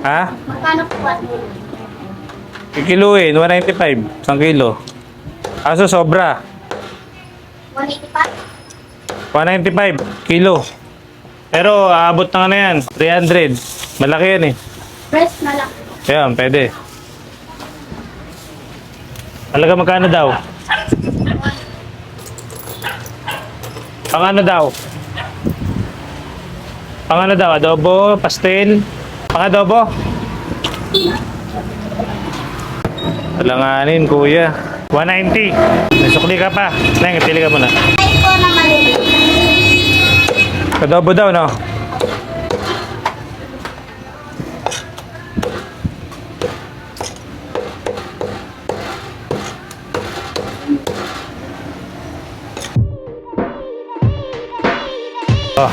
Ha? Magkano po ba? Kikiluin, 195. Isang kilo. Aso sobra. 185? 195 kilo. Pero aabot na nga na yan. 300. Malaki yan eh. Fresh na lang. Ayan, pwede. Talaga magkano daw? Pang ano daw? Pang ano daw? Adobo? Pastel? Pang adobo? Alanganin, kuya. 190. May sukli ka pa. Neng, pili ka muna. Ay po na maliliit. Adobo daw, no? Oh,